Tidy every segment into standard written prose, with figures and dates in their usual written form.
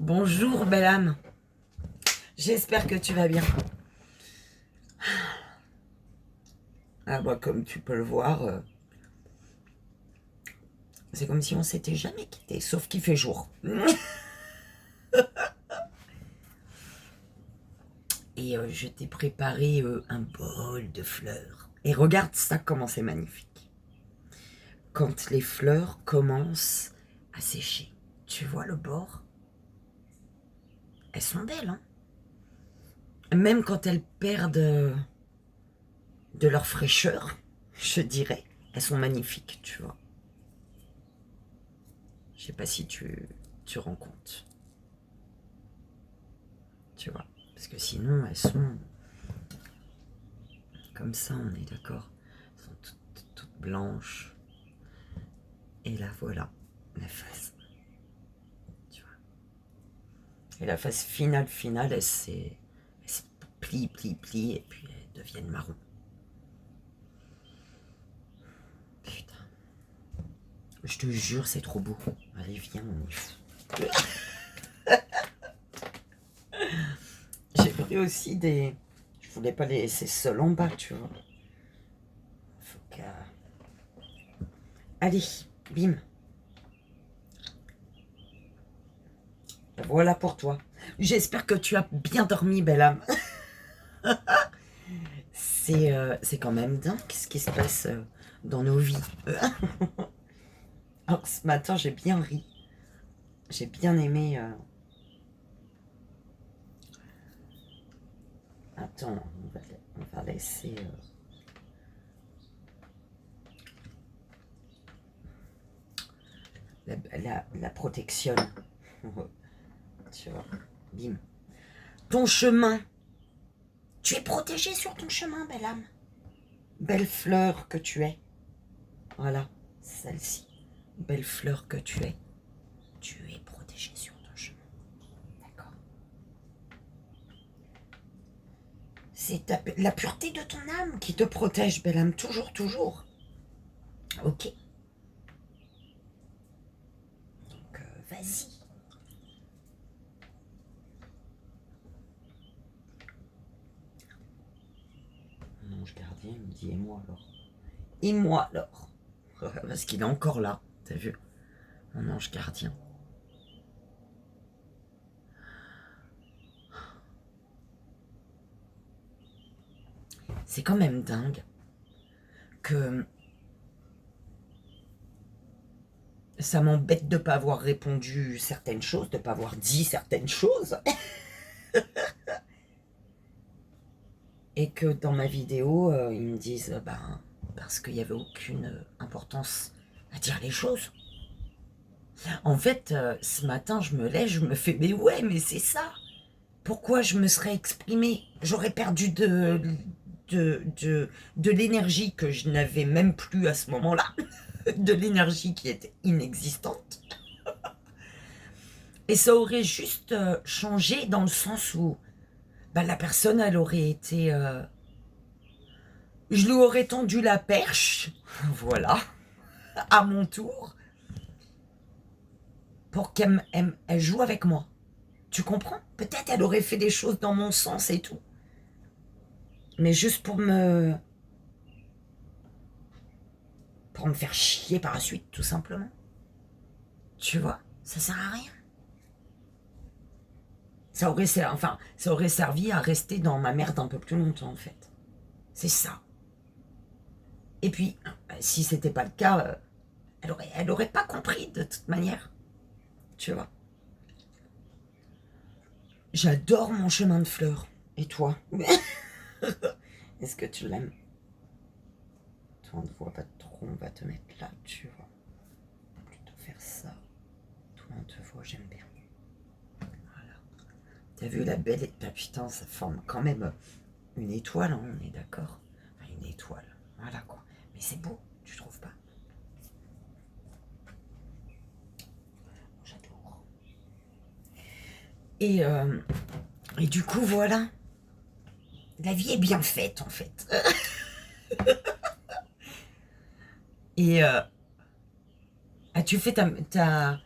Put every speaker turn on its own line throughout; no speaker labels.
Bonjour belle âme, j'espère que tu vas bien. Ah bah comme tu peux le voir, c'est comme si on s'était jamais quitté, sauf qu'il fait jour. Et je t'ai préparé un bol de fleurs. Et regarde ça comment c'est magnifique. Quand les fleurs commencent à sécher, tu vois le bord? Elles sont belles, hein? Même quand elles perdent de leur fraîcheur, je dirais, elles sont magnifiques, tu vois. Je sais pas si tu rends compte, tu vois. Parce que sinon, elles sont comme ça, on est d'accord. Elles sont toutes blanches. Et là, voilà, la face. Tu vois. Et la face finale, elles se plient, et puis elles deviennent marron. Putain. Je te jure, c'est trop beau. Allez, viens, on y fout. J'ai pris aussi des... Je voulais pas les laisser seuls en bas, tu vois. Faut que... Allez, bim. Voilà pour toi. J'espère que tu as bien dormi, belle âme. C'est quand même dingue ce qui se passe dans nos vies. Alors, ce matin, j'ai bien ri. J'ai bien aimé... Attends, on va laisser... la protection. Tu vois, bim. Ton chemin. Tu es protégé sur ton chemin, belle âme. Belle fleur que tu es. Voilà, celle-ci. Belle fleur que tu es. Tu es protégé sur ton chemin. D'accord. C'est la pureté de ton âme qui te protège, belle âme. Toujours, toujours. Ok. Donc, vas-y. Mon ange gardien, il me dit, et moi alors? Et moi alors? Parce qu'il est encore là, t'as vu? Mon ange gardien. C'est quand même dingue que ça m'embête de ne pas avoir répondu certaines choses, de ne pas avoir dit certaines choses. Et que dans ma vidéo, ils me disent parce qu'il n'y avait aucune importance à dire les choses. En fait, ce matin, je me lève, je me fais mais ouais, mais c'est ça. Pourquoi je me serais exprimée? J'aurais perdu de l'énergie que je n'avais même plus à ce moment-là, de l'énergie qui était inexistante. Et ça aurait juste changé dans le sens où la personne, elle aurait été... je lui aurais tendu la perche, voilà, à mon tour, pour qu'elle elle joue avec moi. Tu comprends? Peut-être elle aurait fait des choses dans mon sens et tout. Mais juste pour me faire chier par la suite, tout simplement. Tu vois? Ça sert à rien. Ça aurait servi à rester dans ma merde un peu plus longtemps, en fait. C'est ça. Et puis, si c'était pas le cas, elle aurait pas compris de toute manière. Tu vois. J'adore mon chemin de fleurs. Et toi? Est-ce que tu l'aimes? Toi, on ne voit pas trop, on va te mettre là, tu vois. On va plutôt faire ça. Toi, on te voit, j'aime bien. Voilà. T'as vu la belle... putain, ça forme quand même une étoile, hein, on est d'accord? Enfin, une étoile, voilà quoi. Mais c'est beau, tu trouves pas? J'adore. Et du coup, voilà. La vie est bien faite, en fait. Et as-tu fait ta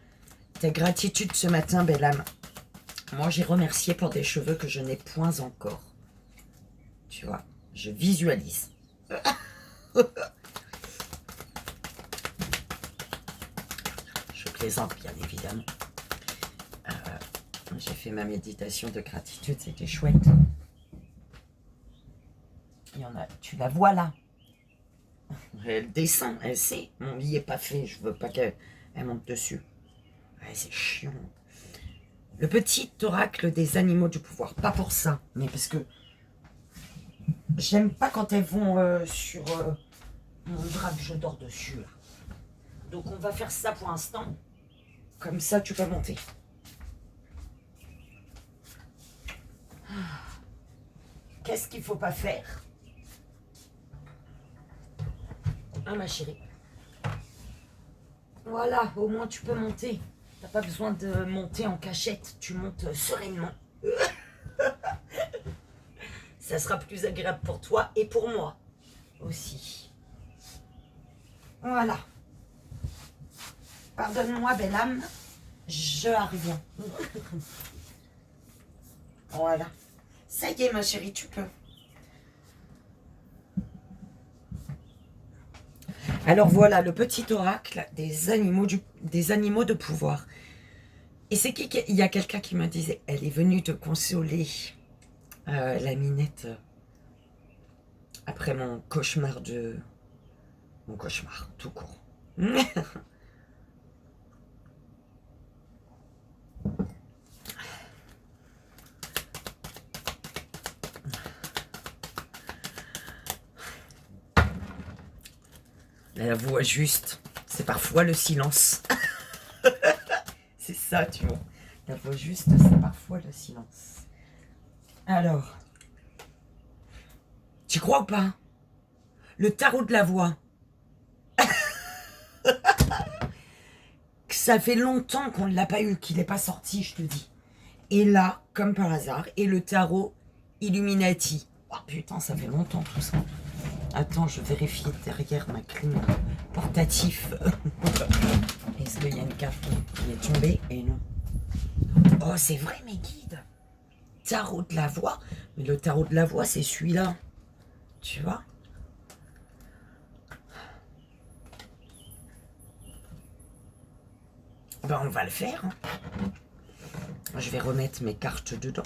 gratitude ce matin, belle âme? Moi, j'ai remercié pour des cheveux que je n'ai point encore. Tu vois, je visualise. Je plaisante, bien évidemment. J'ai fait ma méditation de gratitude, c'était chouette. Il y en a, tu la vois là. Elle descend, elle sait. Mon lit n'est pas fait, je veux pas qu'elle monte dessus. Ouais, c'est chiant. Le petit oracle des animaux du pouvoir. Pas pour ça, mais parce que j'aime pas quand elles vont sur mon drap que je dors dessus. Là. Donc on va faire ça pour l'instant. Comme ça, tu peux monter. Qu'est-ce qu'il faut pas faire? Ah, ma chérie. Voilà, au moins tu peux monter. T'as pas besoin de monter en cachette. Tu montes sereinement. Ça sera plus agréable pour toi et pour moi aussi. Voilà. Pardonne-moi, belle âme. Je reviens. Voilà. Ça y est, ma chérie, tu peux. Alors voilà, le petit oracle des animaux de pouvoir. Et c'est qui il y a quelqu'un qui me disait, elle est venue te consoler, la minette, après mon cauchemar Mon cauchemar, tout court. La voix juste, c'est parfois le silence. C'est ça, tu vois. La voix juste, c'est parfois le silence. Alors, tu crois ou pas? Le tarot de la voix. Ça fait longtemps qu'on ne l'a pas eu, qu'il n'est pas sorti, je te dis. Et là, comme par hasard, et le tarot Illuminati. Oh putain, ça fait longtemps tout ça. Attends, je vérifie derrière ma clim portatif. Est-ce qu'il y a une carte qui est tombée? Et non. Oh, c'est vrai, mes guides. Tarot de la voix. Mais le tarot de la voix, c'est celui-là. Tu vois? Ben, on va le faire. Hein. Je vais remettre mes cartes dedans.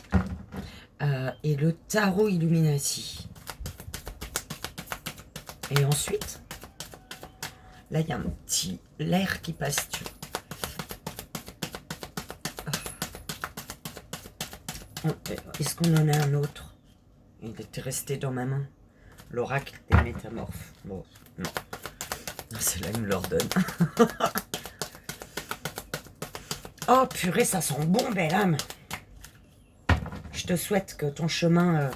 Et le tarot Illuminati. Et ensuite, là, il y a un petit l'air qui passe. Est-ce qu'on en a un autre? Il était resté dans ma main. L'oracle des métamorphes. Bon, non. C'est là, il me l'ordonne. Oh purée, ça sent bon, belle âme. Je te souhaite que ton chemin,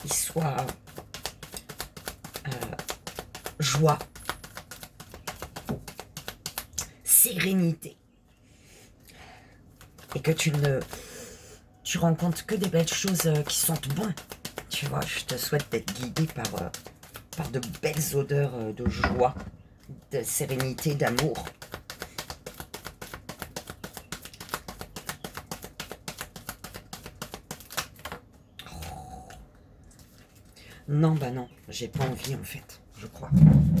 il soit joie, sérénité. Et que tu rencontres que des belles choses qui sentent bon. Tu vois, je te souhaite d'être guidé par de belles odeurs de joie, de sérénité, d'amour. Non, bah non, j'ai pas envie en fait, je crois.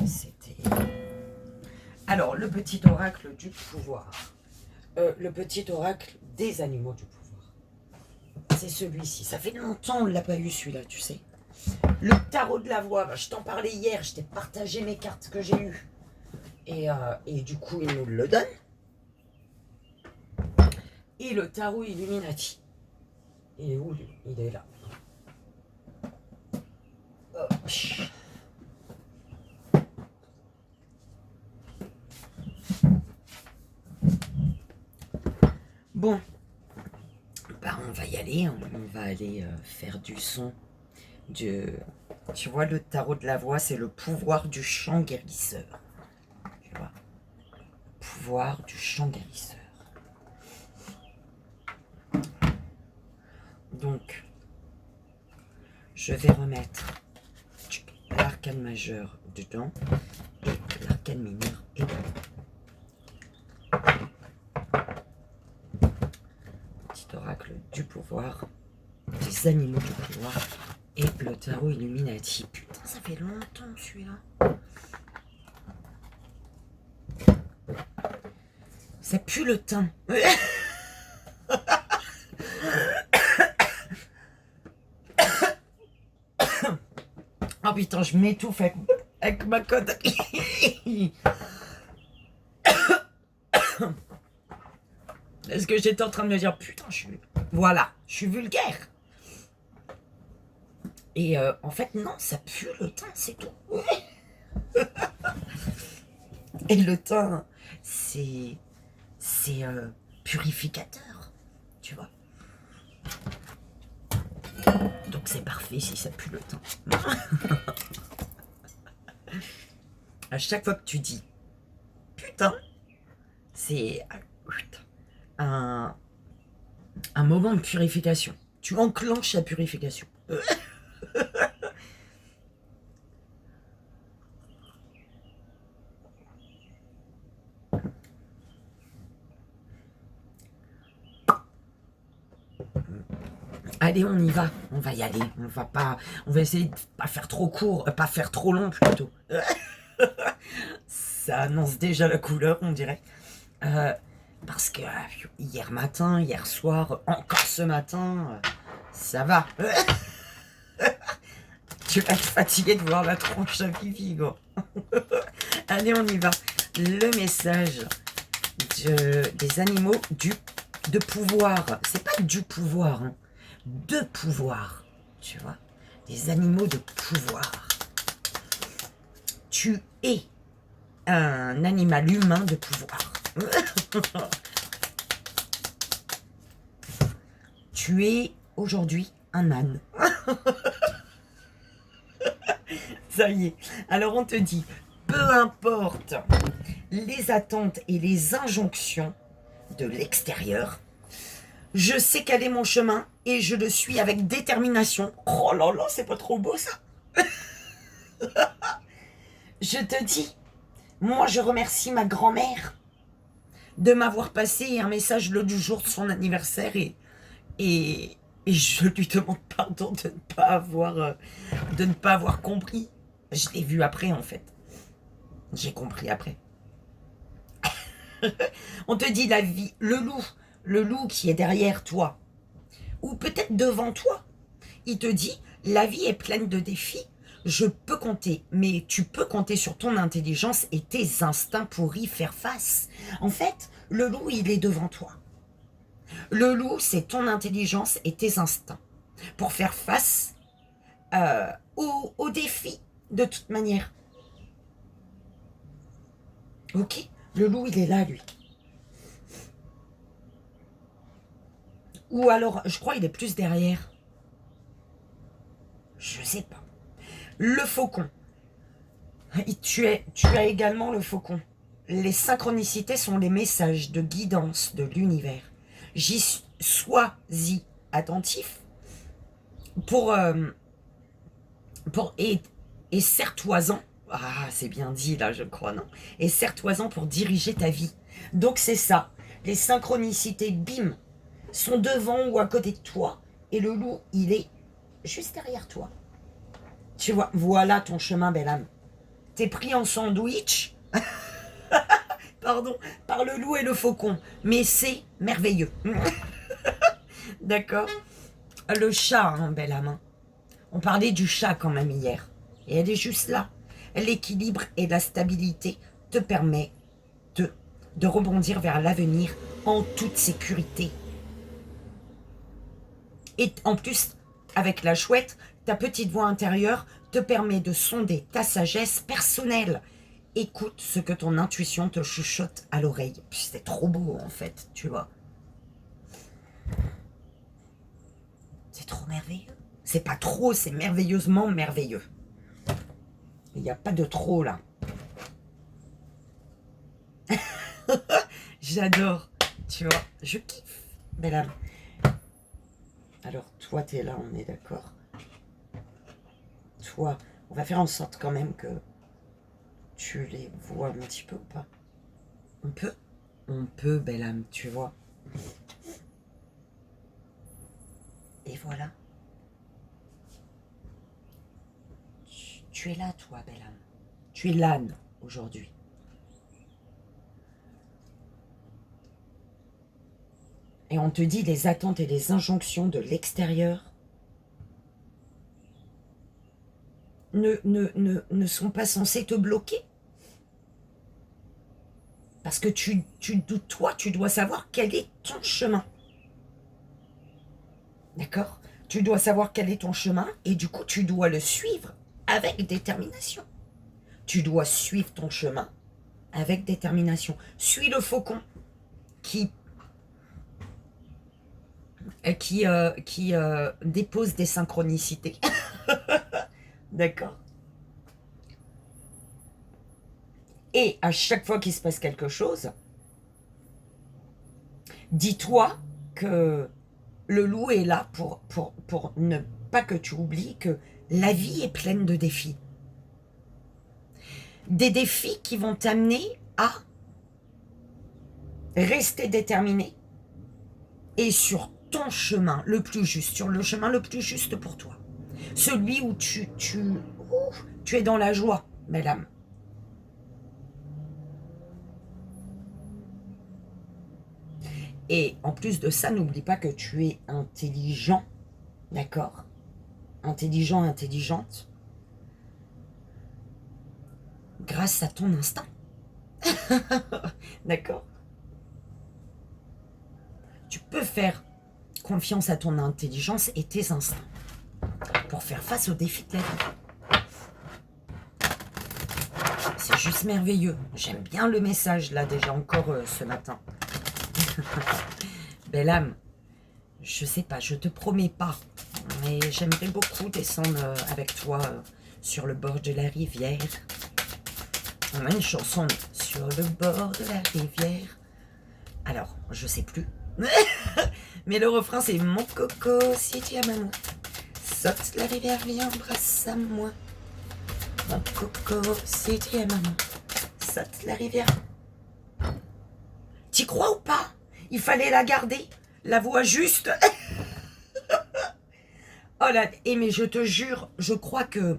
C'était... Alors, le petit oracle du pouvoir. Le petit oracle des animaux du pouvoir. C'est celui-ci. Ça fait longtemps on ne l'a pas eu celui-là, tu sais. Le tarot de la voix, bah, je t'en parlais hier, je t'ai partagé mes cartes que j'ai eues. Et du coup, il nous le donne. Et le tarot Illuminati. Il est où lui? Il est là. Bon, bah on va y aller, on va aller faire du son. Tu vois, le tarot de la voix, c'est le pouvoir du chant guérisseur. Tu vois, pouvoir du chant guérisseur. Donc, je vais remettre l'arcane majeur dedans et l'arcane mineur également. Petit l'oracle du pouvoir, des animaux du pouvoir et le tarot Illuminati. Putain, ça fait longtemps celui-là. Ça pue le thym. Oh putain, je m'étouffe avec ma cote. Est-ce que j'étais en train de me dire, putain, voilà, je suis vulgaire. Et en fait, non, ça pue le thym, c'est tout. Et le thym, c'est purificateur, tu vois. Donc c'est parfait si ça pue le thym. À chaque fois que tu dis putain, c'est un moment de purification. Tu enclenches la purification. Allez, on y va. On va y aller. On va essayer de pas faire trop court, pas faire trop long plutôt. Ça annonce déjà la couleur, on dirait. Parce que hier matin, hier soir, encore ce matin, ça va. Tu vas être fatigué de voir la tronche à Fifi, gros. Allez, on y va. Le message des animaux de pouvoir. C'est pas du pouvoir, hein. De pouvoir, tu vois. Des animaux de pouvoir. Tu es un animal humain de pouvoir. Tu es aujourd'hui un âne. Ça y est. Alors on te dit, peu importe les attentes et les injonctions de l'extérieur, je sais quel est mon chemin et je le suis avec détermination. Oh là là, c'est pas trop beau ça. Je te dis, moi je remercie ma grand-mère de m'avoir passé un message le jour de son anniversaire et je lui demande pardon de ne pas avoir compris. Je l'ai vu après en fait. J'ai compris après. On te dit la vie, le loup qui est derrière toi, ou peut-être devant toi, il te dit, la vie est pleine de défis, je peux compter, mais tu peux compter sur ton intelligence et tes instincts pour y faire face. En fait, le loup, il est devant toi. Le loup, c'est ton intelligence et tes instincts pour faire face aux défis de toute manière. Ok? Le loup, il est là, lui. Ou alors, je crois qu'il est plus derrière. Je sais pas. Le faucon. Tu as également le faucon. Les synchronicités sont les messages de guidance de l'univers. Sois-y attentif pour et serre-toi-en. Ah, c'est bien dit là, je crois, non? Et serre-toi-en pour diriger ta vie. Donc c'est ça. Les synchronicités, bim, sont devant ou à côté de toi. Et le loup, il est juste derrière toi. Tu vois, voilà ton chemin, belle âme. T'es pris en sandwich, pardon, par le loup et le faucon. Mais c'est merveilleux. D'accord? Le chat, hein, belle âme. Hein. On parlait du chat quand même hier. Et elle est juste là. L'équilibre et la stabilité te permettent de rebondir vers l'avenir en toute sécurité. Et en plus, avec la chouette, ta petite voix intérieure te permet de sonder ta sagesse personnelle. Écoute ce que ton intuition te chuchote à l'oreille. C'est trop beau en fait, tu vois. C'est trop merveilleux. C'est pas trop, c'est merveilleusement merveilleux. Il n'y a pas de trop là. J'adore, tu vois, je kiffe, belle âme. Alors toi, t'es là, on est d'accord. Toi, on va faire en sorte quand même que tu les vois un petit peu ou pas. On peut, belle âme, tu vois. Et voilà. Tu es là, toi, belle âme. Tu es l'âne, aujourd'hui. Et on te dit les attentes et les injonctions de l'extérieur ne sont pas censées te bloquer. Parce que toi, tu dois savoir quel est ton chemin. D'accord? Tu dois savoir quel est ton chemin et du coup, tu dois le suivre avec détermination. Tu dois suivre ton chemin avec détermination. Suis le faucon qui dépose des synchronicités. D'accord? Et à chaque fois qu'il se passe quelque chose, dis-toi que le loup est là pour ne pas que tu oublies que la vie est pleine de défis. Des défis qui vont t'amener à rester déterminé et sur ton chemin le plus juste, sur le chemin le plus juste pour toi. Celui où tu es dans la joie, belle âme. Et en plus de ça, n'oublie pas que tu es intelligent, d'accord? Intelligent, intelligente, grâce à ton instinct. D'accord? Tu peux faire confiance à ton intelligence et tes instincts pour faire face aux défis de la vie. C'est juste merveilleux. J'aime bien le message là déjà encore ce matin. Belle âme, je sais pas, je te promets pas, mais j'aimerais beaucoup descendre avec toi sur le bord de la rivière. On a une chanson sur le bord de la rivière. Alors, je sais plus. Mais le refrain c'est mon coco, si tu as maman. Saute la rivière, viens, embrasse à moi. Mon coco, si tu as maman. Saute la rivière. T'y crois ou pas? Il fallait la garder, la voix juste. Oh là, et mais je te jure, je crois que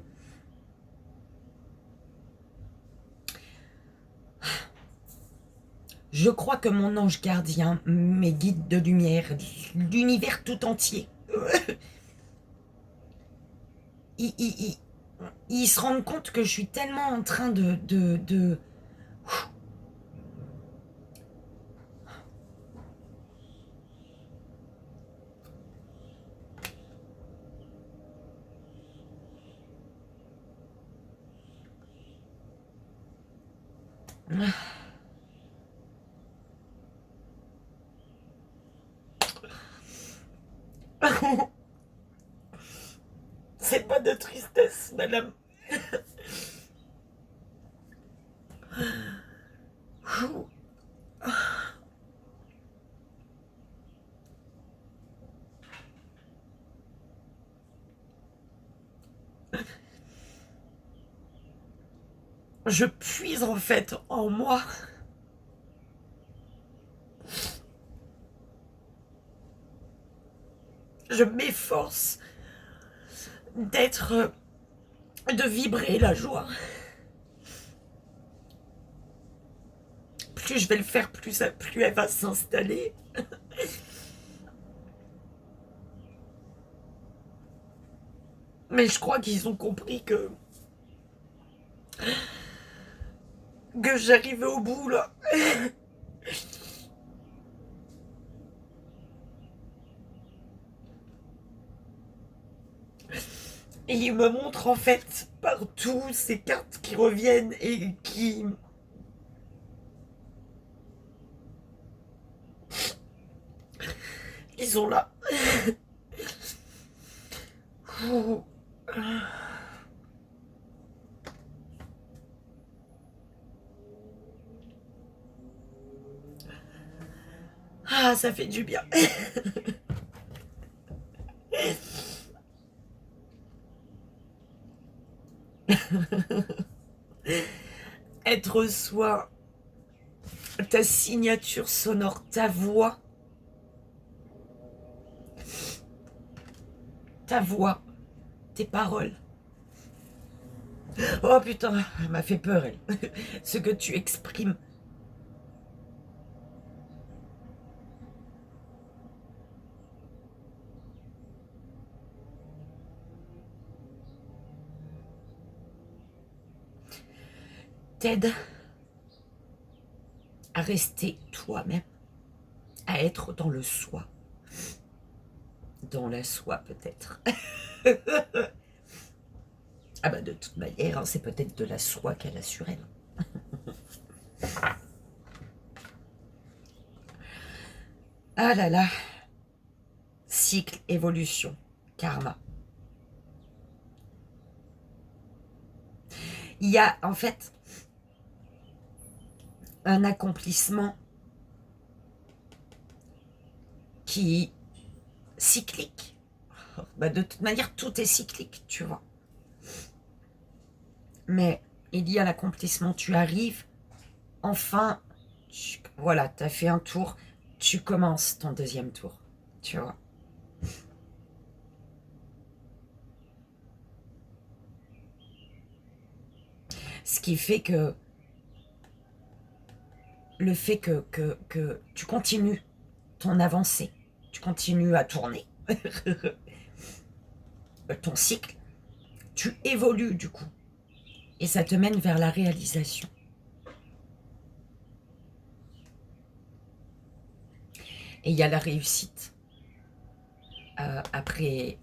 mon ange gardien, mes guides de lumière, l'univers tout entier, ils se rendent compte que je suis tellement en train de... C'est pas de tristesse, madame. Je puise en fait en moi je m'efforce de vibrer la joie. Plus je vais le faire, plus elle va s'installer. Mais je crois qu'ils ont compris que j'arrivais au bout là. Et ils me montrent en fait partout ces cartes qui reviennent et qui... Ils sont là. Ah, ça fait du bien. Être soi, ta signature sonore, ta voix. ta voix, tes paroles. Oh putain, elle m'a fait peur, elle. Ce que tu exprimes. T'aide à rester toi-même, à être dans le soi. Dans la soie, peut-être. Ah bah de toute manière, hein, c'est peut-être de la soie qu'elle a sur elle. Ah là là. Cycle, évolution, karma. Il y a en fait un accomplissement qui est cyclique. Bah de toute manière, tout est cyclique, tu vois. Mais il y a l'accomplissement, tu arrives, enfin, voilà, tu as fait un tour, tu commences ton deuxième tour, tu vois. Ce qui fait que le fait que tu continues ton avancée, tu continues à tourner ton cycle, tu évolues du coup, et ça te mène vers la réalisation. Et il y a la réussite. Après,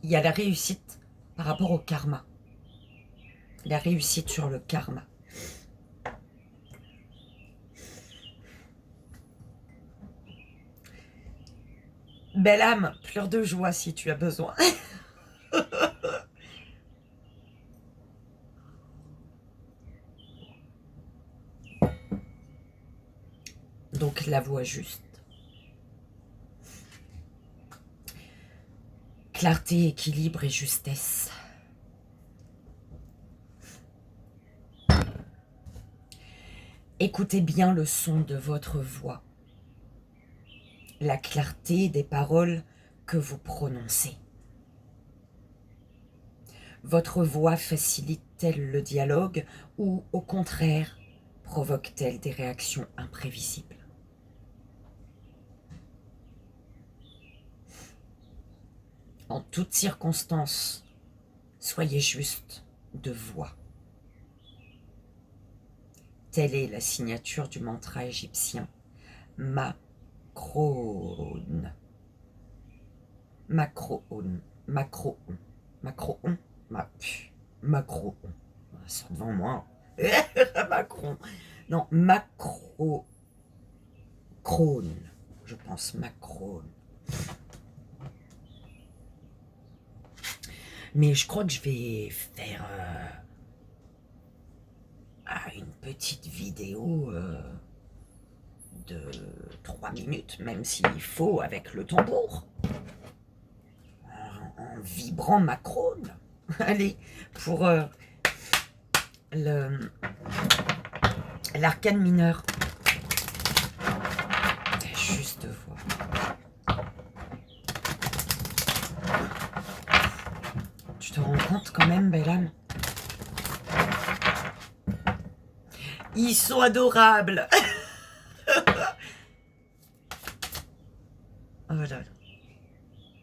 il y a la réussite par rapport au karma. La réussite sur le karma. Belle âme, pleure de joie si tu as besoin. Donc la voix juste. Clarté, équilibre et justesse. Écoutez bien le son de votre voix. La clarté des paroles que vous prononcez. Votre voix facilite-t-elle le dialogue ou, au contraire, provoque-t-elle des réactions imprévisibles? En toutes circonstances, soyez juste de voix. Telle est la signature du mantra égyptien Macroon. Macroon. Macroon. Macroon. Macroon. C'est devant moi. Macron. Non, Macro. Crone. Je pense Macron. Mais je crois que je vais faire une petite vidéo de 3 minutes, même s'il faut, avec le tambour. En vibrant Macron. Allez, pour l'arcane mineur. Juste voir. Tu te rends compte quand même, belle âme? Ils sont adorables. Oh là là.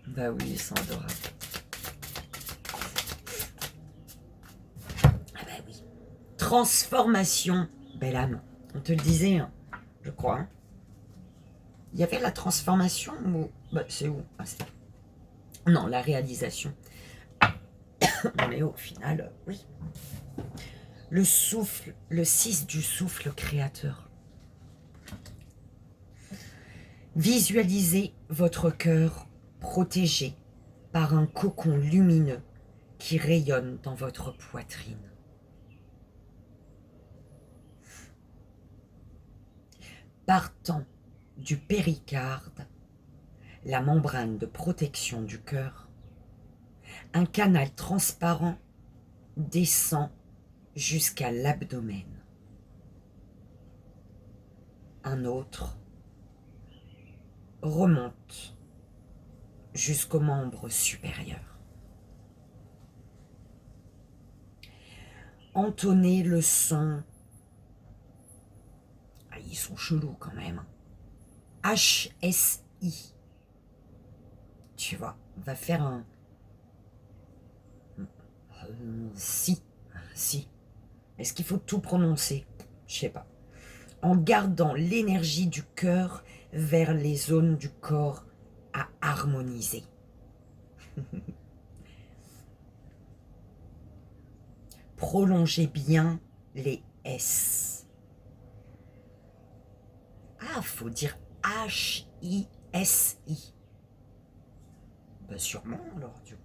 Bah oui, ils sont adorables. Ah bah oui. Transformation, belle âme. On te le disait, hein, je crois. Hein. Il y avait la transformation ou... Bah, c'est où? Ah, non, la réalisation. Mais au final, oui. Le souffle, le 6 du souffle créateur. Visualisez votre cœur protégé par un cocon lumineux qui rayonne dans votre poitrine. Partant du péricarde, la membrane de protection du cœur, un canal transparent descend jusqu'à l'abdomen. Un autre remonte jusqu'aux membres supérieurs. Entonnez le son. Ah, ils sont chelous quand même. HSI. Tu vois, on va faire un... Si. Est-ce qu'il faut tout prononcer? Je sais pas. En gardant l'énergie du cœur vers les zones du corps à harmoniser. Prolongez bien les S. Ah, faut dire H-I-S-I. Ben sûrement alors du coup.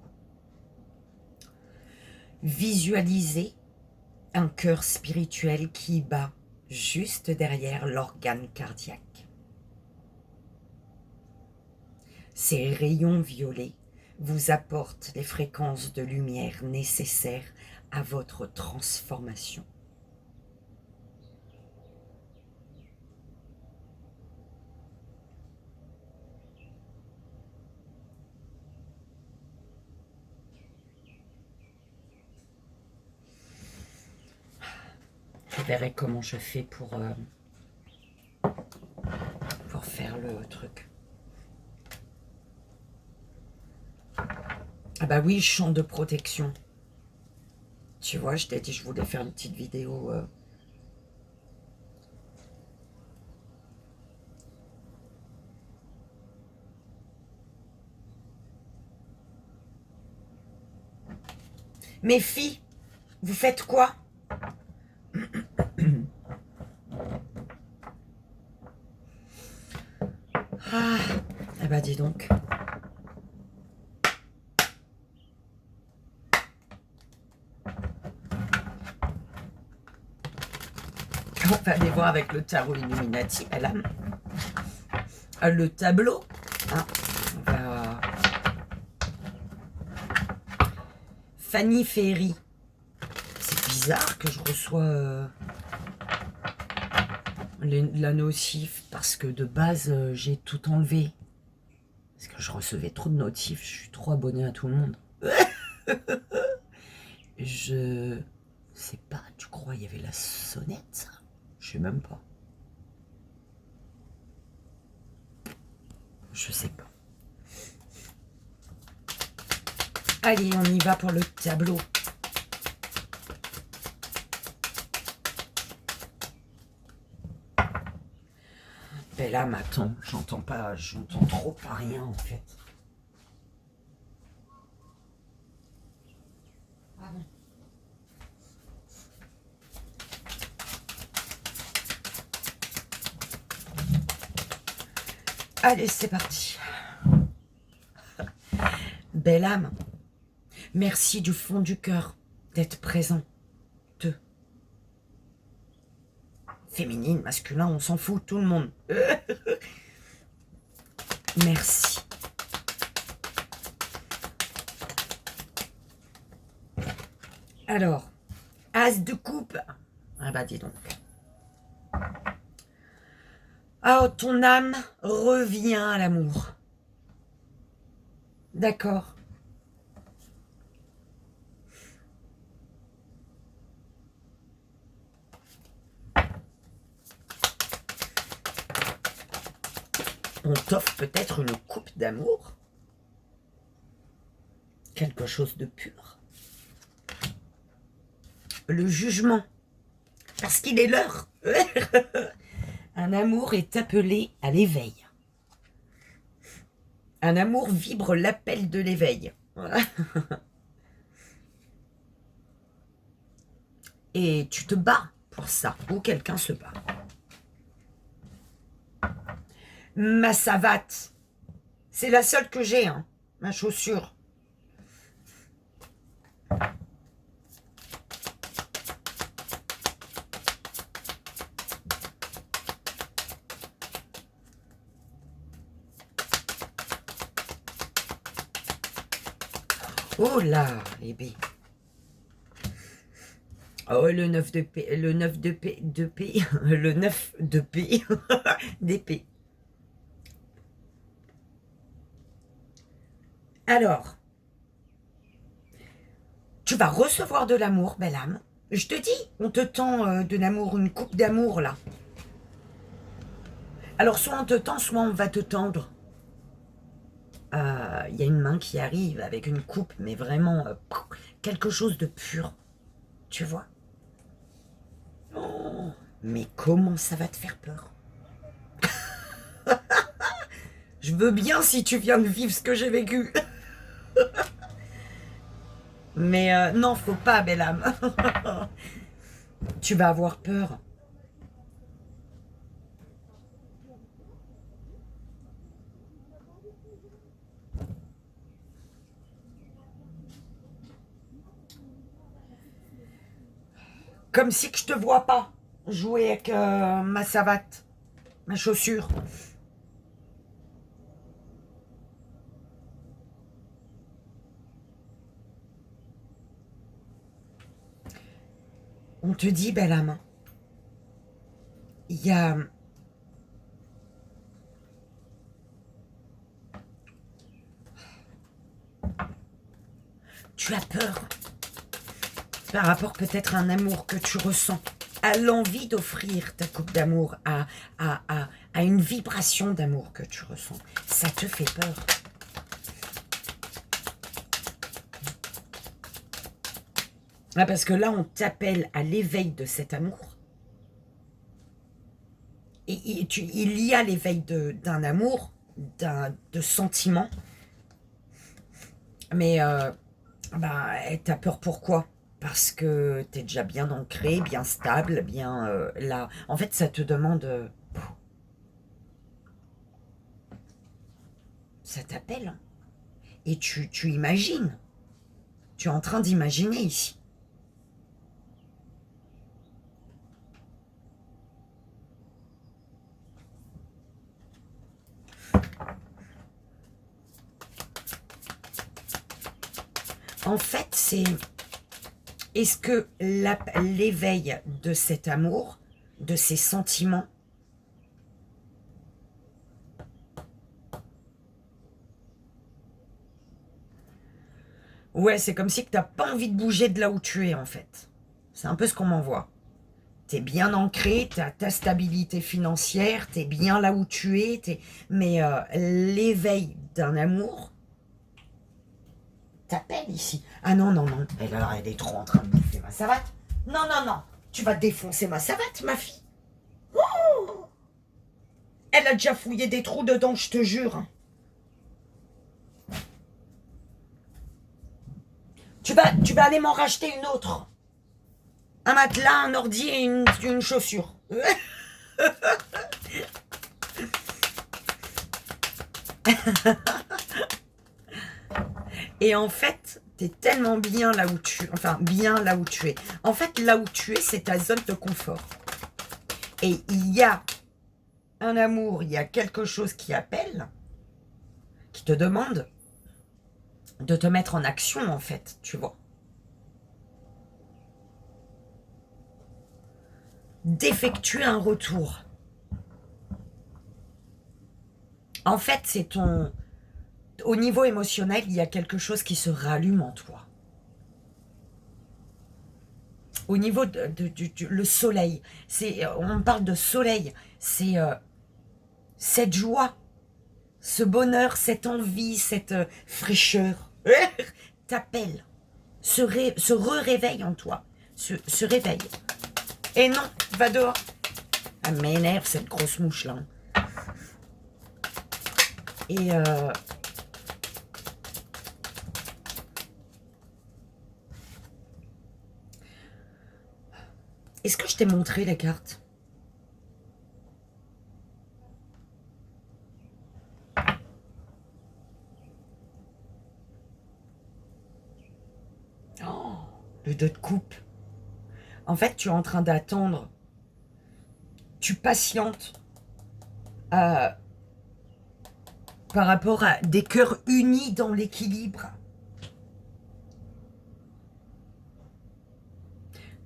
Visualisez un cœur spirituel qui bat juste derrière l'organe cardiaque. Ces rayons violets vous apportent les fréquences de lumière nécessaires à votre transformation. Je verrai comment je fais pour faire le truc. Ah bah oui, champ de protection. Tu vois, je t'ai dit, je voulais faire une petite vidéo. Mes filles, vous faites quoi? Ah bah dis donc. On va aller voir avec le tarot Illuminati, madame. Le tableau. Hein, on va... Fanny Ferry. C'est bizarre que je reçois la nocif parce que de base, j'ai tout enlevé. Parce que je recevais trop de notifs. Je suis trop abonnée à tout le monde. Je sais pas, tu crois il y avait la sonnette, ça? Je sais même pas. Je sais pas. Allez, on y va pour le tableau. Ben là, attends, j'entends trop pas rien en fait. Ah bon. Allez, c'est parti. Belle âme, merci du fond du cœur d'être présent. Féminine, masculin, on s'en fout, tout le monde. Merci. Alors, as de coupe. Ah bah dis donc. Ah, ton âme revient à l'amour. D'accord. On t'offre peut-être une coupe d'amour. Quelque chose de pur. Le jugement. Parce qu'il est l'heure. Un amour est appelé à l'éveil. Un amour vibre l'appel de l'éveil. Et tu te bats pour ça. Ou quelqu'un se bat. Ma savate. C'est la seule que j'ai, hein. Ma chaussure. Oh là, les baies. Oh, le 9 de P, le 9 de P, le 9 de P, d'épée. Alors, tu vas recevoir de l'amour, belle âme. Je te dis, on te tend de l'amour, une coupe d'amour, là. Alors, soit on te tend, soit on va te tendre. Il y a une main qui arrive avec une coupe, mais vraiment quelque chose de pur. Tu vois? Oh, mais comment ça va te faire peur? Je veux bien si tu viens de vivre ce que j'ai vécu. Mais non, faut pas, belle âme. Tu vas avoir peur. Comme si que je te vois pas jouer avec ma savate, ma chaussure. On te dit, belle âme, il y a... Tu as peur par rapport peut-être à un amour que tu ressens, à l'envie d'offrir ta coupe d'amour, à une vibration d'amour que tu ressens. Ça te fait peur. Ah, parce que là, on t'appelle à l'éveil de cet amour. Et il y a l'éveil d'un amour, de sentiment. Mais t'as peur pourquoi? Parce que t'es déjà bien ancré, bien stable, bien là. En fait, ça te demande... ça t'appelle. Et tu imagines. Tu es en train d'imaginer ici. En fait, c'est... Est-ce que l'éveil de cet amour, de ces sentiments, ouais, c'est comme si tu n'as pas envie de bouger de là où tu es, en fait. C'est un peu ce qu'on m'envoie. Tu es bien ancré, tu as ta stabilité financière, tu es bien là où tu es, mais l'éveil d'un amour t'appelle ici. Ah non, non, non, elle est trop en train de bouffer ma savate. Non, non, non, tu vas défoncer ma savate, ma fille. Oh, elle a déjà fouillé des trous dedans, je te jure. Tu vas aller m'en racheter une autre. Un matelas, un ordi et une chaussure. Et en fait, t'es tellement bien là où tu... Enfin, bien là où tu es. En fait, là où tu es, c'est ta zone de confort. Et il y a un amour, il y a quelque chose qui appelle, qui te demande de te mettre en action, en fait, tu vois. D'effectuer un retour. En fait, c'est ton... Au niveau émotionnel, il y a quelque chose qui se rallume en toi. Au niveau le soleil, on parle de soleil, c'est cette joie, ce bonheur, cette envie, cette fraîcheur t'appelle, se réveille en toi, se réveille. Et non, va dehors. Elle m'énerve cette grosse mouche là. Et est-ce que je t'ai montré les cartes? Oh, le 2 de coupe. En fait, tu es en train d'attendre. Tu patientes par rapport à des cœurs unis dans l'équilibre.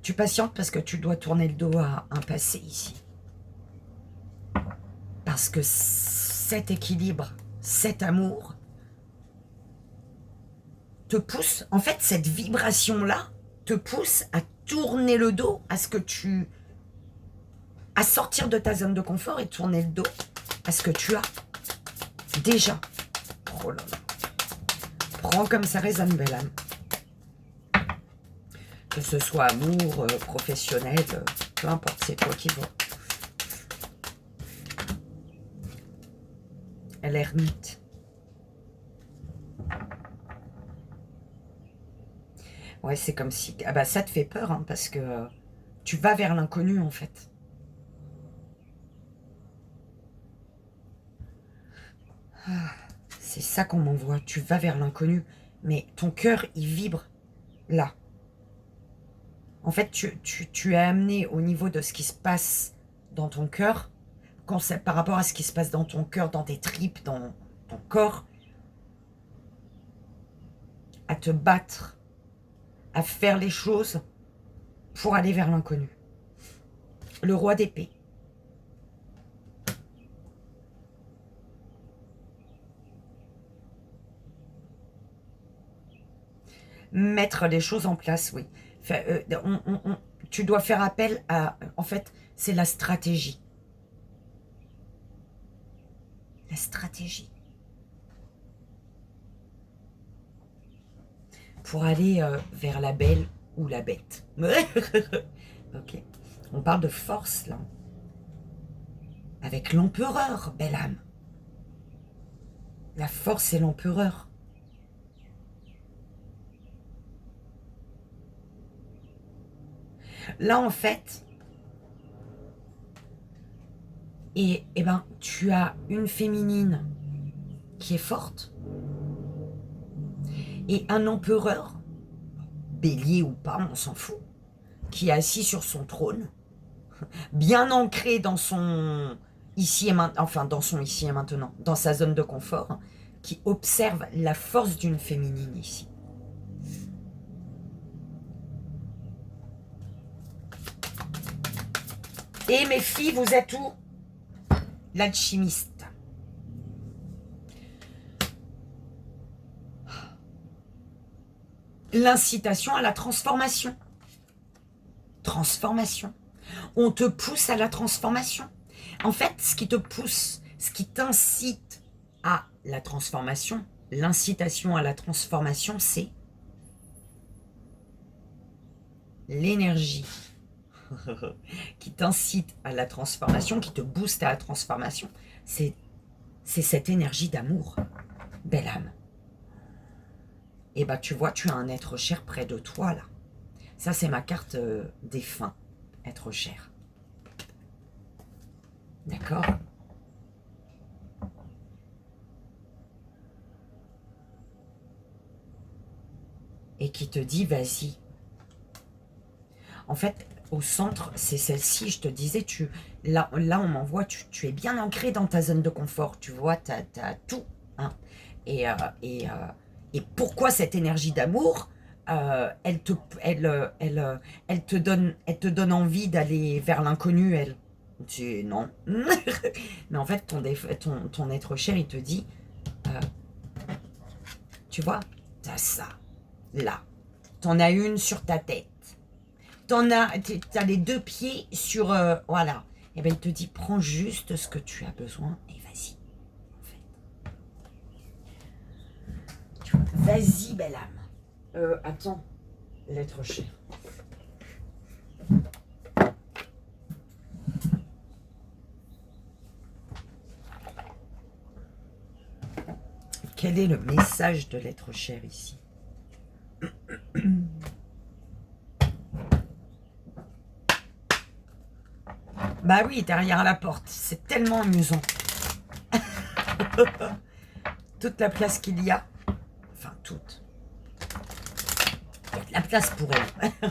Tu patientes parce que tu dois tourner le dos à un passé ici. Parce que cet équilibre, cet amour, te pousse, en fait, cette vibration-là te pousse à tourner le dos à sortir de ta zone de confort et tourner le dos à ce que tu as déjà. Oh là là. Prends comme ça résonne, belle âme. Que ce soit amour, professionnel, peu importe, c'est toi qui vois. L'ermite. Ouais, c'est comme si... Ah bah ça te fait peur, hein, parce que tu vas vers l'inconnu, en fait. Ah, c'est ça qu'on m'envoie. Tu vas vers l'inconnu. Mais ton cœur, il vibre là. En fait, tu es amené au niveau de ce qui se passe dans ton cœur, par rapport à ce qui se passe dans ton cœur, dans tes tripes, dans ton corps, à te battre, à faire les choses pour aller vers l'inconnu. Le roi d'épée. Mettre les choses en place, oui. Enfin, tu dois faire appel à... En fait, c'est la stratégie. La stratégie. Pour aller vers la belle ou la bête. Ok. On parle de force, là. Avec l'empereur, belle âme. La force et l'empereur. Là, en fait, ben, tu as une féminine qui est forte et un empereur, bélier ou pas, on s'en fout, qui est assis sur son trône, bien ancré dans son ici et maintenant, enfin dans son ici et maintenant, dans sa zone de confort, qui observe la force d'une féminine ici. Et mes filles, vous êtes où? L'alchimiste. L'incitation à la transformation. Transformation. On te pousse à la transformation. En fait, ce qui te pousse, ce qui t'incite à la transformation, l'incitation à la transformation, c'est l'énergie qui t'incite à la transformation, qui te booste à la transformation. C'est cette énergie d'amour, belle âme. Et bah tu vois, tu as un être cher près de toi là. Ça c'est ma carte défunt, être cher. D'accord? Et qui te dit vas-y. En fait, au centre, c'est celle-ci, je te disais, là on m'envoie, tu es bien ancré dans ta zone de confort, tu vois, tu as tout. Hein. Et, et pourquoi cette énergie d'amour, elle te donne envie d'aller vers l'inconnu, elle. Non. Mais en fait, ton être cher, il te dit, euh, tu vois, t'as ça, là. T'en as une sur ta tête. T'as les deux pieds sur... voilà. Et bien, il te dit, prends juste ce que tu as besoin et vas-y. En fait. Vas-y, belle âme. Attends, l'être cher. Quel est le message de l'être cher ici? Bah oui, derrière la porte. C'est tellement amusant. Toute la place qu'il y a. Enfin, toute. Il y a de la place pour elle.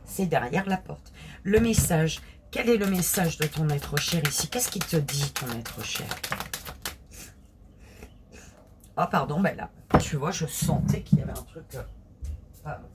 C'est derrière la porte. Le message. Quel est le message de ton être cher ici? Qu'est-ce qu'il te dit, ton être cher? Oh, pardon, ben là, tu vois, je sentais qu'il y avait un truc... Pardon.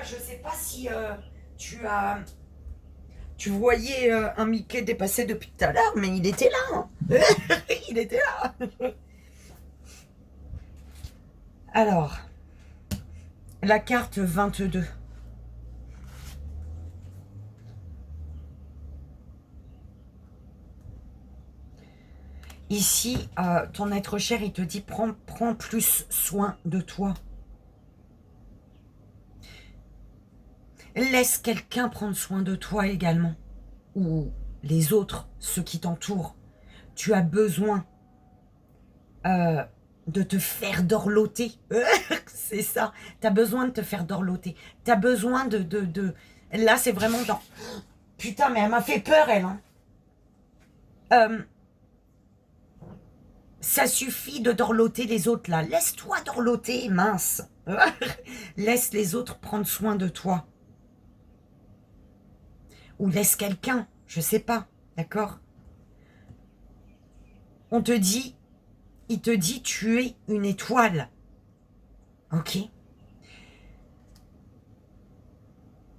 je sais pas si tu voyais un Mickey dépasser depuis tout à l'heure, mais il était là. Hein. Il était là. Alors, la carte 22. Ici, ton être cher, il te dit, prends plus soin de toi. Laisse quelqu'un prendre soin de toi également. Ou les autres, ceux qui t'entourent. Tu as besoin de te faire dorloter. C'est ça. Tu as besoin de te faire dorloter. Tu as besoin de... Là, c'est vraiment dans... Putain, mais elle m'a fait peur, elle. Hein. Ça suffit de dorloter les autres, là. Laisse-toi dorloter, mince. Laisse les autres prendre soin de toi. Ou laisse quelqu'un, je sais pas, d'accord? On te dit, il te dit, tu es une étoile. Ok?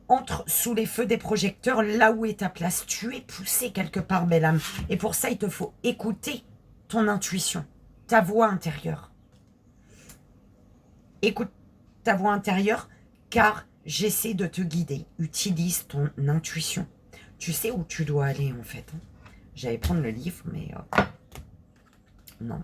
Entre sous les feux des projecteurs, là où est ta place. Tu es poussé quelque part, belle âme. Et pour ça, il te faut écouter ton intuition, ta voix intérieure. Écoute ta voix intérieure, car j'essaie de te guider. Utilise ton intuition. Tu sais où tu dois aller, en fait. J'allais prendre le livre, mais... non.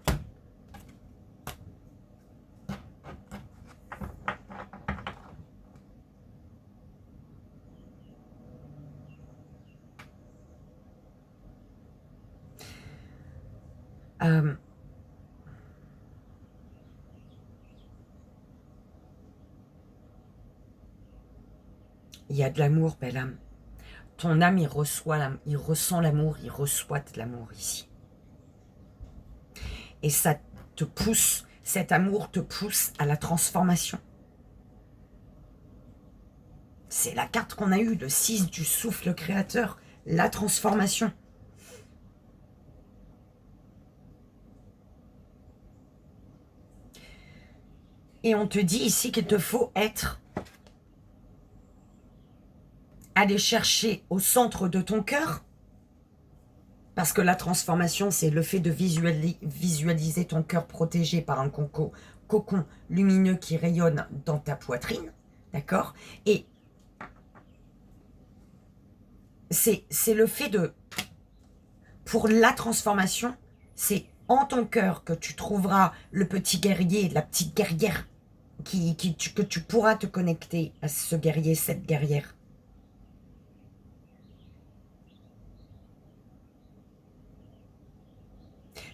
Il y a de l'amour, belle âme. Ton âme, il ressent l'amour, il reçoit de l'amour ici. Et ça te pousse, cet amour te pousse à la transformation. C'est la carte qu'on a eue, le 6 du souffle créateur, la transformation. Et on te dit ici qu'il te faut aller chercher au centre de ton cœur, parce que la transformation, c'est le fait de visualiser ton cœur protégé par un cocon lumineux qui rayonne dans ta poitrine, d'accord? Et c'est le fait de... Pour la transformation, c'est en ton cœur que tu trouveras le petit guerrier, la petite guerrière, que tu pourras te connecter à ce guerrier, cette guerrière.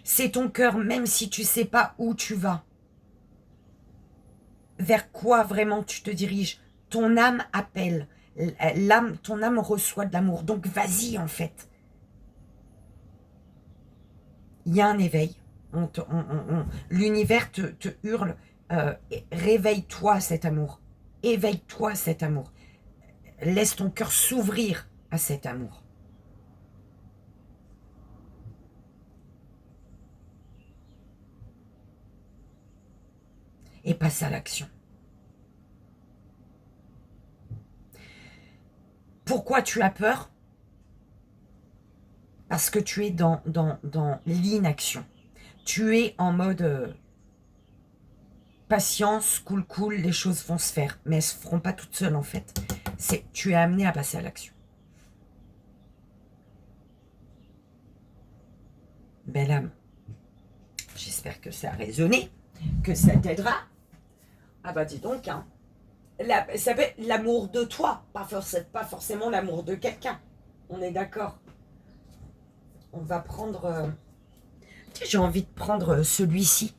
C'est ton cœur, même si tu ne sais pas où tu vas. Vers quoi vraiment tu te diriges? Ton âme appelle. Ton âme reçoit de l'amour. Donc vas-y en fait. Il y a un éveil. L'univers te hurle. Réveille-toi cet amour. Éveille-toi cet amour. Laisse ton cœur s'ouvrir à cet amour. Et passe à l'action. Pourquoi tu as peur? Parce que tu es dans l'inaction. Tu es en mode patience, cool, les choses vont se faire. Mais elles ne se feront pas toutes seules en fait. Tu es amené à passer à l'action. Belle âme. J'espère que ça a résonné, que ça t'aidera. Ah bah dis donc, hein. Ça peut être l'amour de toi, pas forcément l'amour de quelqu'un. On est d'accord. On va prendre... J'ai envie de prendre celui-ci.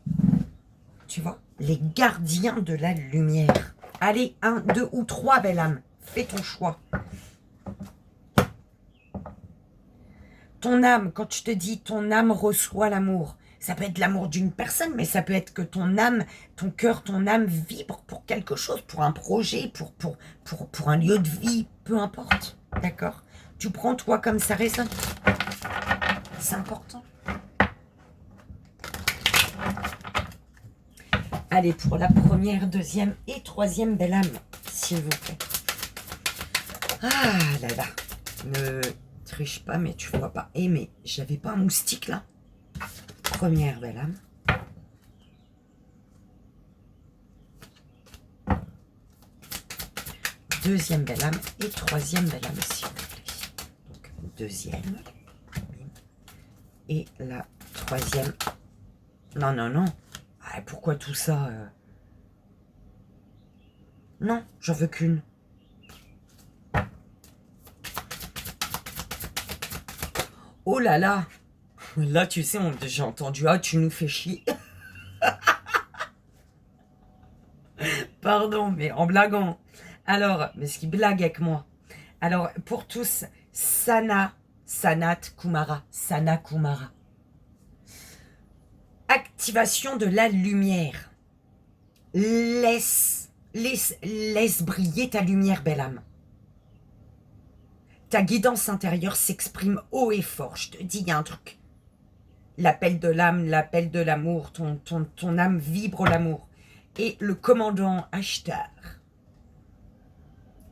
Tu vois, les gardiens de la lumière. Allez, 1, 2 ou 3, belle âme. Fais ton choix. Ton âme, quand je te dis ton âme reçoit l'amour, ça peut être l'amour d'une personne, mais ça peut être que ton âme, ton cœur, ton âme vibre pour quelque chose, pour un projet, pour un lieu de vie, peu importe. D'accord? Tu prends toi comme ça résonne. C'est important. Allez, pour la première, deuxième et troisième belle âme, s'il vous plaît. Ah là là. Ne triche pas, mais tu vois pas. Eh, mais j'avais pas un moustique là. Première belle âme. Deuxième belle âme et troisième belle âme, s'il vous plaît. Donc, deuxième. Et la troisième. Non, non, non. Ah, pourquoi tout ça Non, j'en veux qu'une. Oh là là. Là, tu sais, j'ai entendu. Ah, tu nous fais chier. Pardon, mais en blaguant. Alors, parce qu'il blague avec moi. Alors, pour tous, Sanat Kumara. Sana Kumara. Activation de la lumière. Laisse briller ta lumière, belle âme. Ta guidance intérieure s'exprime haut et fort. Je te dis, il y a un truc. L'appel de l'âme, l'appel de l'amour, ton âme vibre l'amour. Et le commandant Ashtar,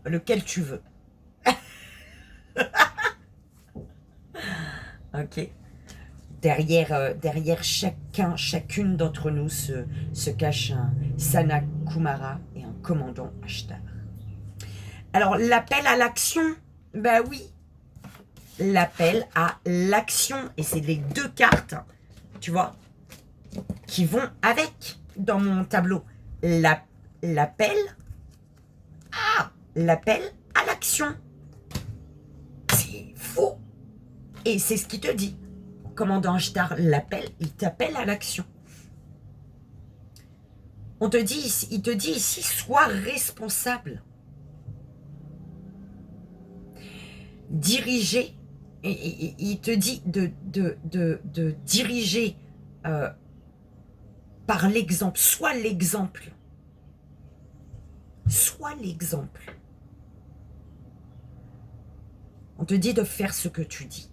lequel tu veux. Ok. Derrière chacune d'entre nous se cache un Sana Kumara et un commandant Ashtar. Alors, l'appel à l'action, bah oui. L'appel à l'action. Et c'est les deux cartes, tu vois, qui vont avec dans mon tableau. L'appel à l'action. C'est faux. Et c'est ce qu'il te dit. Commandant Ashtar l'appelle, il t'appelle à l'action. Il te dit ici, sois responsable. Diriger, et il te dit de diriger par l'exemple. Sois l'exemple. Sois l'exemple. On te dit de faire ce que tu dis.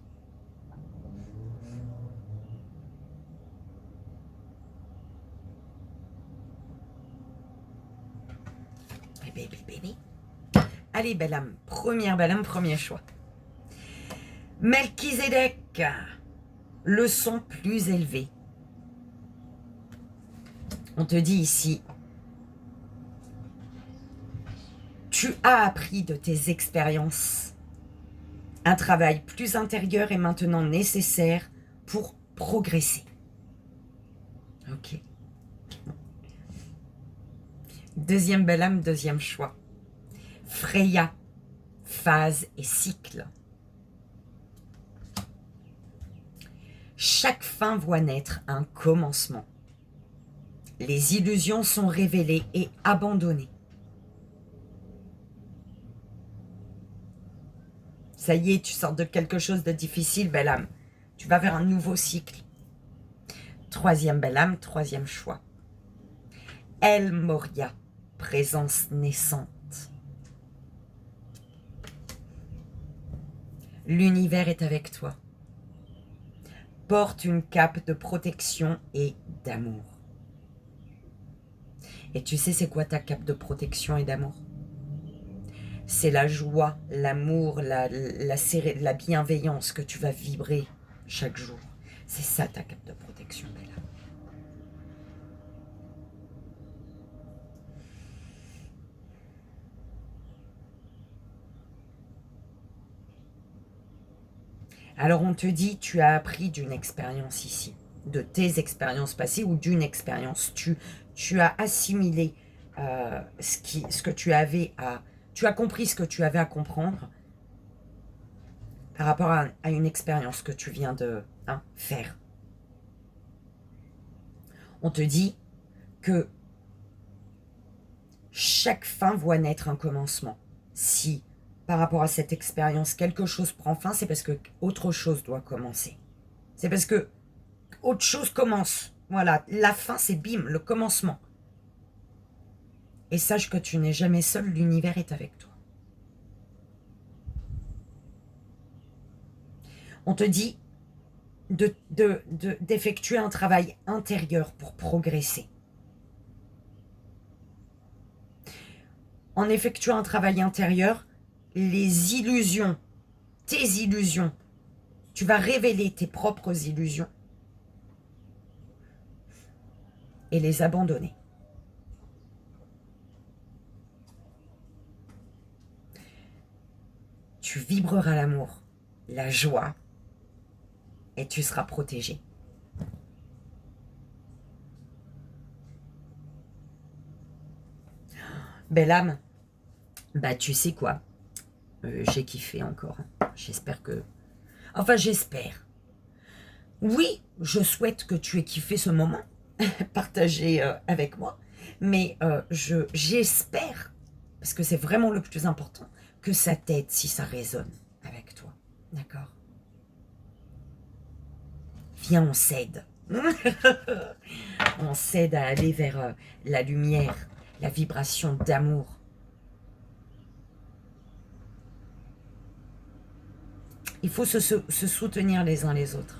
Baby. Allez, belle âme. Première belle âme, premier choix. Melchizedek, le son plus élevé. On te dit ici, tu as appris de tes expériences. Un travail plus intérieur est maintenant nécessaire pour progresser. Ok. Deuxième belle âme, deuxième choix. Freya, phase et cycle. Chaque fin voit naître un commencement. Les illusions sont révélées et abandonnées. Ça y est, tu sors de quelque chose de difficile, belle âme. Tu vas vers un nouveau cycle. Troisième belle âme, troisième choix. El Moria, présence naissante. L'univers est avec toi. Porte une cape de protection et d'amour. Et tu sais c'est quoi ta cape de protection et d'amour? C'est la joie, l'amour, la bienveillance que tu vas vibrer chaque jour. C'est ça ta cape de protection, Bella. Alors on te dit, tu as appris d'une expérience ici, de tes expériences passées ou d'une expérience. Tu as assimilé ce que tu avais à... Tu as compris ce que tu avais à comprendre par rapport à une expérience que tu viens de faire. On te dit que chaque fin voit naître un commencement. Si par rapport à cette expérience, quelque chose prend fin, c'est parce que autre chose doit commencer. C'est parce que autre chose commence. Voilà, la fin, c'est bim, le commencement. Et sache que tu n'es jamais seul, l'univers est avec toi. On te dit d'effectuer un travail intérieur pour progresser. En effectuant un travail intérieur, les illusions, tes illusions. Tu vas révéler tes propres illusions et les abandonner. Tu vibreras l'amour, la joie et tu seras protégé. Belle âme, bah tu sais quoi, j'ai kiffé encore. J'espère que... Enfin, j'espère. Oui, je souhaite que tu aies kiffé ce moment partagé avec moi, mais j'espère, parce que c'est vraiment le plus important, que ça t'aide si ça résonne avec toi. D'accord? Viens, on s'aide. On s'aide à aller vers la lumière, la vibration d'amour. Il faut se soutenir les uns les autres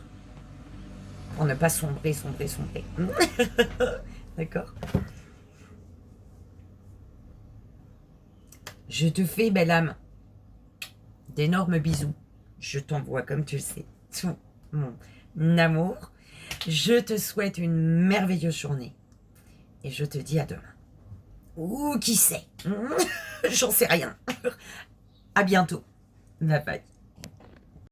pour ne pas sombrer. D'accord? Je te fais, belle âme, d'énormes bisous. Je t'envoie, comme tu le sais, tout mon amour. Je te souhaite une merveilleuse journée. Et je te dis à demain. Ou qui sait? J'en sais rien. À bientôt. Bye bye.